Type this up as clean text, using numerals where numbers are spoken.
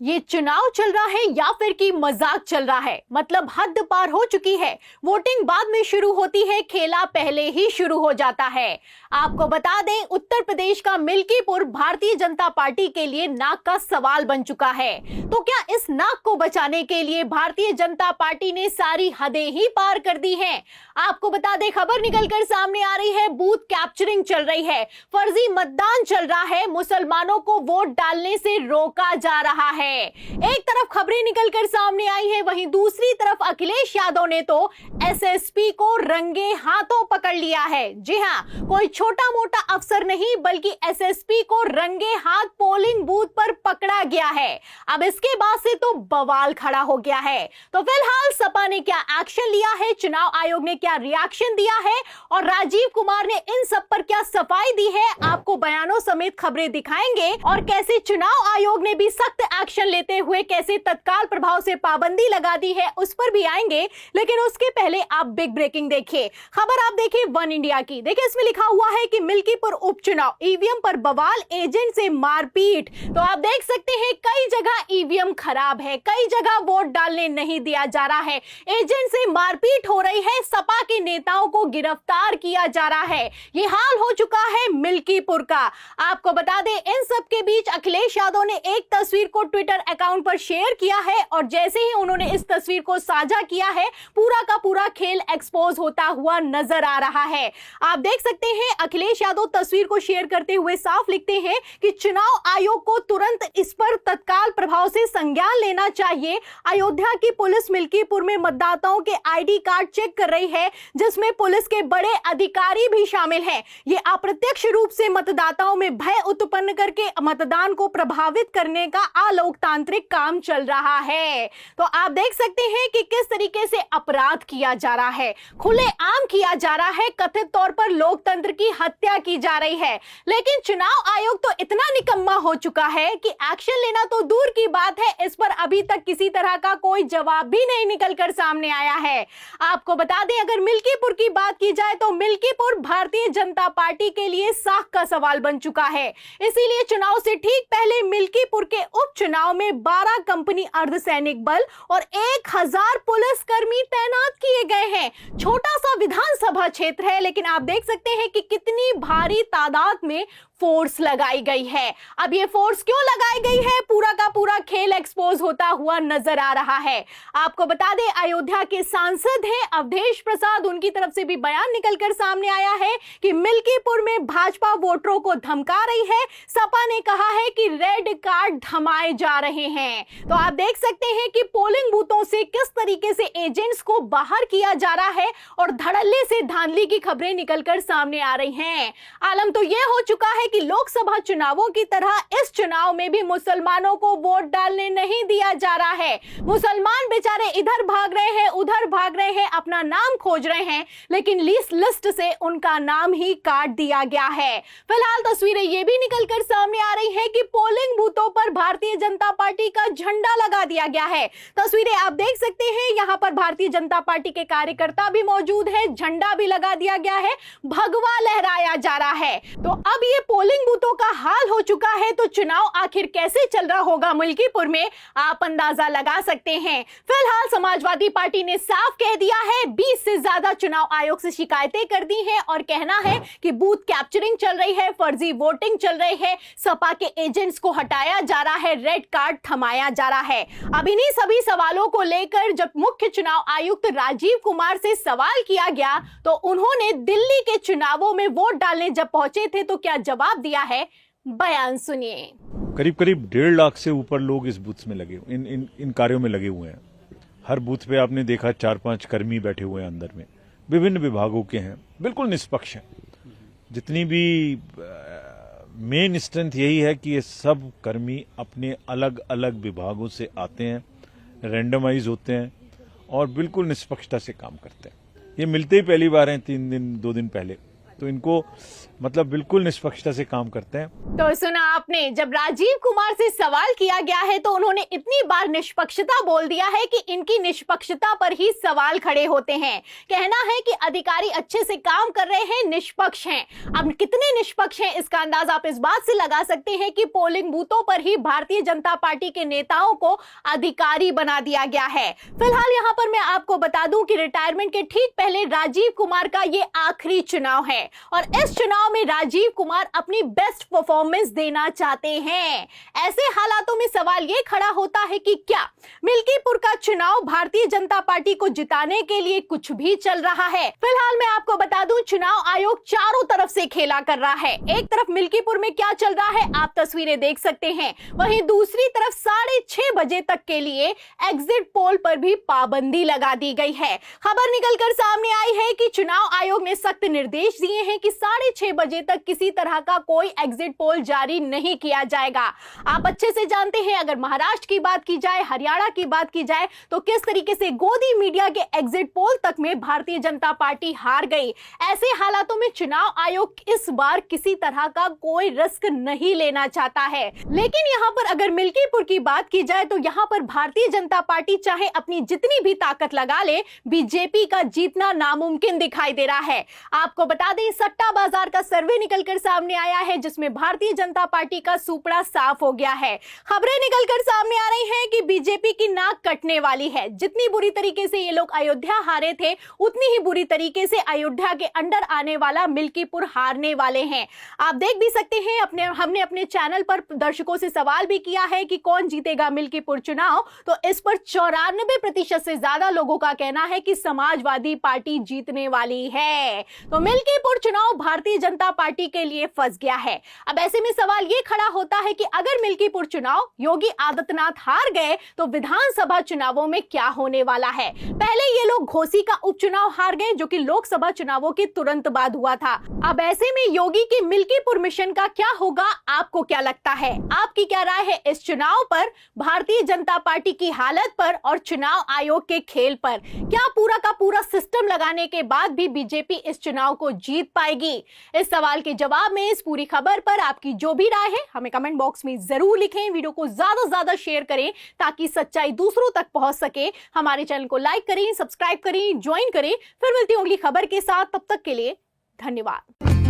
ये चुनाव चल रहा है या फिर कि मजाक चल रहा है? मतलब हद पार हो चुकी है। वोटिंग बाद में शुरू होती है, खेला पहले ही शुरू हो जाता है। आपको बता दें, उत्तर प्रदेश का मिल्कीपुर भारतीय जनता पार्टी के लिए नाक का सवाल बन चुका है। तो क्या इस नाक को बचाने के लिए भारतीय जनता पार्टी ने सारी हदें ही पार कर दी हैं? आपको बता दें, खबर निकलकर सामने आ रही है, बूथ कैप्चरिंग चल रही है, फर्जी मतदान चल रहा है, मुसलमानों को वोट डालने से रोका जा रहा है। एक तरफ खबरें निकलकर सामने आई है, वहीं दूसरी तरफ अखिलेश यादव ने तो एसएसपी को रंगे हाथों पकड़ लिया है। जी हां, कोई छोटा मोटा अफसर नहीं बल्कि एसएसपी को रंगे हाथ पोलिंग बूथ पर पकड़ा गया है। अब इसके बाद से तो बवाल खड़ा हो गया है। तो फिलहाल सपा ने क्या एक्शन लिया है, चुनाव आयोग ने क्या रिएक्शन दिया है और राजीव कुमार ने इन सब पर क्या सफाई दी है, आपको बयानों समेत खबरें दिखाएंगे। और कैसे चुनाव आयोग ने भी सख्त एक्शन लेते हुए कैसे तत्काल प्रभाव से पाबंदी लगा दी है, उस पर भी आएंगे। लेकिन उसके पहले आप बिग ब्रेकिंग देखिए, खबर आप देखिए वन इंडिया की। देखिए, इसमें लिखा हुआ है कि मिल्कीपुर उपचुनाव, ईवीएम पर बवाल, एजेंट से मारपीट। तो आप देख सकते हैं, कई जगह ईवीएम खराब है, कई जगह वोट डालने नहीं दिया जा रहा है, एजेंट से मारपीट हो रही है, सपा के नेताओं को गिरफ्तार किया जा रहा है। ये हाल हो चुका है मिल्कीपुर का। आपको बता दें, इन सब के बीच अखिलेश यादव ने एक तस्वीर को ट्विटर अकाउंट पर शेयर किया है और जैसे ही उन्होंने इस तस्वीर को साझा किया है, पूरा का पूरा खेल एक्सपोज होता हुआ नजर आ रहा है। आप देख सकते हैं, अखिलेश यादव तस्वीर को शेयर करते हुए साफ लिखते हैं कि चुनाव आयोग को तुरंत इस पर तत्काल प्रभाव से संज्ञान लेना चाहिए। अयोध्या की पुलिस मिल्कीपुर में मतदाताओं के आईडी कार्ड चेक कर रही है, जिसमें पुलिस के बड़े अधिकारी भी शामिल हैं। ये अप्रत्यक्ष रूप से मतदाताओं में भय उत्पन्न करके मतदान को प्रभावित करने का अलोकतांत्रिक काम चल रहा है। तो आप देख सकते हैं कि किस तरीके से अपराध किया जा रहा है, खुलेआम किया जा रहा है, कथित तौर पर लोकतंत्र की हत्या की जा रही है। लेकिन चुनाव आयोग तो इतना निकम्मा हो चुका है कि एक्शन लेना तो दूर की बात है, इस पर अभी तक किसी तरह का कोई जवाब भी नहीं निकलकर सामने आया है। आपको बता दें, अगर मिल्कीपुर की बात की जाए तो मिल्कीपुर भारतीय जनता पार्टी के लिए साख का सवाल बन चुका है। इसीलिए चुनाव से ठीक पहले मिल्कीपुर के उपचुनाव में 12 कंपनी अर्धसैनिक बल और 1000 पुलिसकर्मी तैनात किए गए हैं। छोटा सा विधानसभा क्षेत्र है, लेकिन आप देख सकते हैं कि कितनी भारी तादाद में फोर्स लगाई गई है। अब ये फोर्स क्यों लगाई गई है, पूरा का पूरा खेल एक्सपोज होता हुआ नजर आ रहा है। आपको बता दें, अयोध्या के सांसद हैं अवधेश प्रसाद, उनकी तरफ से भी बयान निकलकर सामने आया है कि मिल्कीपुर में भाजपा वोटरों को धमका रही है। सपा ने कहा है कि रेड कार्ड थमाए जा रहे हैं। तो आप देख सकते हैं कि पोलिंग बूथों से किस तरीके से एजेंट्स को बाहर किया जा रहा है और धड़ल्ले से धांधली की खबरें निकलकर सामने आ रही हैं। आलम तो यह हो चुका है कि लोकसभा चुनावों की तरह इस चुनाव में भी मुसलमानों को वोट डालने नहीं दिया जा रहा है। मुसलमान बेचारे इधर भाग रहे हैं, उधर भाग रहे हैं, अपना नाम खोज रहे हैं, लेकिन लिस्ट से उनका नाम ही काट दिया गया है। फिलहाल तस्वीरें ये भी निकलकर सामने आ रही है कि पोलिंग बूथों पर भारतीय जनता पार्टी का झंडा लगा दिया गया है। तस्वीरें आप देख सकते हैं, यहां पर भारतीय जनता पार्टी के कार्यकर्ता भी मौजूद है, झंडा भी लगा दिया गया है, भगवा लहराया जा रहा है। तो अब ये पोलिंग बूथों का हाल हो चुका है, तो चुनाव आखिर कैसे चल रहा होगा मिल्कीपुर में, आप अंदाजा लगा सकते हैं। फिलहाल समाजवादी पार्टी ने साफ कह दिया है, 20 से ज्यादा चुनाव आयोग से शिकायतें कर दी हैं और कहना है कि बूथ कैप्चरिंग चल रही है, फर्जी वोटिंग चल रही है, सपा के एजेंट्स को हटाया जा रहा है, रेड कार्ड थमाया जा रहा है। अब इन्हीं सभी सवालों को लेकर जब मुख्य चुनाव आयुक्त राजीव कुमार से सवाल किया गया, तो उन्होंने दिल्ली के चुनावों में वोट डालने जब पहुंचे थे तो क्या जवाब दिया है, बयान सुनिए। करीब 1.5 लाख से ऊपर लोग इस बूथ में लगे, इन कार्यों में लगे हुए हैं। हर बूथ पे आपने देखा 4-5 कर्मी बैठे हुए हैं अंदर में, विभिन्न विभागों के हैं, बिल्कुल निष्पक्ष हैं। जितनी भी मेन स्ट्रेंथ यही है कि ये सब कर्मी अपने अलग अलग विभागों से आते हैं, रैंडमाइज होते हैं और बिल्कुल निष्पक्षता से काम करते हैं। ये मिलते ही पहली बार हैं, 3 दिन 2 दिन पहले। तो इनको मतलब बिल्कुल निष्पक्षता से काम करते हैं। तो सुना आपने, जब राजीव कुमार से सवाल किया गया है तो उन्होंने इतनी बार निष्पक्षता बोल दिया है कि इनकी निष्पक्षता पर ही सवाल खड़े होते हैं। कहना है कि अधिकारी अच्छे से काम कर रहे हैं, निष्पक्ष हैं। अब कितने निष्पक्ष हैं इसका अंदाजा आप इस बात से लगा सकते हैं कि पोलिंग बूथों पर ही भारतीय जनता पार्टी के नेताओं को अधिकारी बना दिया गया है। फिलहाल यहां पर मैं आपको बता दूं कि रिटायरमेंट के ठीक पहले राजीव कुमार का ये आखिरी चुनाव है और इस चुनाव में राजीव कुमार अपनी बेस्ट परफॉर्मेंस देना चाहते हैं। ऐसे हालातों में सवाल यह खड़ा होता है कि क्या मिल्कीपुर का चुनाव भारतीय जनता पार्टी को जिताने के लिए कुछ भी चल रहा है। फिलहाल मैं आपको बता दूं, चुनाव आयोग चारों तरफ से खेला कर रहा है। एक तरफ मिल्कीपुर में क्या चल रहा है आप तस्वीरें देख सकते हैं, वहीं दूसरी तरफ 6:30 बजे तक के लिए एग्जिट पोल पर भी पाबंदी लगा दी गई है। खबर निकलकर सामने आई है कि चुनाव आयोग ने सख्त निर्देश दिए हैं कि 6:30 बजे तक किसी तरह का कोई एग्जिट पोल जारी नहीं किया जाएगा। आप अच्छे से जानते हैं, अगर महाराष्ट्र की बात की जाए, हरियाणा की बात की जाए तो किस तरीके से गोदी मीडिया के एग्जिट पोल तक में भारतीय जनता पार्टी हार गई। ऐसे हालातों में चुनाव आयोग इस बार किसी तरह का कोई रिस्क नहीं लेना चाहता है। लेकिन यहां पर अगर मिल्कीपुर की बात की जाए तो यहां पर भारतीय जनता पार्टी चाहे अपनी जितनी भी ताकत लगा ले, बीजेपी का जीतना नामुमकिन दिखाई दे रहा है। आपको बता दें, सट्टा बाजार का सर्वे निकलकर सामने आया है जिसमें भारतीय जनता पार्टी का सुपड़ा साफ हो गया है। खबरें निकलकर सामने आ रही हैं कि बीजेपी की नाक कटने वाली है। जितनी बुरी तरीके से ये लोग अयोध्या हारे थे, उतनी ही बुरी तरीके से अयोध्या के अंडर आने वाला मिल्कीपुर हारने वाले हैं। आप देख भी सकते हैं, हमने अपने चैनल पर दर्शकों से सवाल भी किया है कि कौन जीतेगा मिल्कीपुर चुनाव, तो इस पर 94% से ज्यादा लोगों का कहना है कि समाजवादी पार्टी जीतने वाली है। तो मिल्कीपुर चुनाव भारतीय जनता पार्टी के लिए फंस गया है। अब ऐसे में सवाल यह खड़ा होता है कि अगर मिल्कीपुर चुनाव योगी आदित्यनाथ हार गए तो विधानसभा चुनावों में क्या होने वाला है। पहले ये लोग घोसी का उपचुनाव हार गए जो कि लोकसभा चुनावों के तुरंत बाद हुआ था। अब ऐसे में योगी के मिल्कीपुर मिशन का क्या होगा, आपको क्या लगता है? आपकी क्या राय है इस चुनाव पर, भारतीय जनता पार्टी की हालत पर और चुनाव आयोग के खेल पर? क्या पूरा का पूरा सिस्टम लगाने के बाद भी बीजेपी इस चुनाव को जीत पाएगी? इस सवाल के जवाब में इस पूरी खबर पर आपकी जो भी राय है हमें कमेंट बॉक्स में जरूर लिखें। वीडियो को ज्यादा से ज्यादा शेयर करें ताकि सच्चाई दूसरों तक पहुंच सके। हमारे चैनल को लाइक करें, सब्सक्राइब करें, ज्वाइन करें। फिर मिलती हूं अगली खबर के साथ, तब तक के लिए धन्यवाद।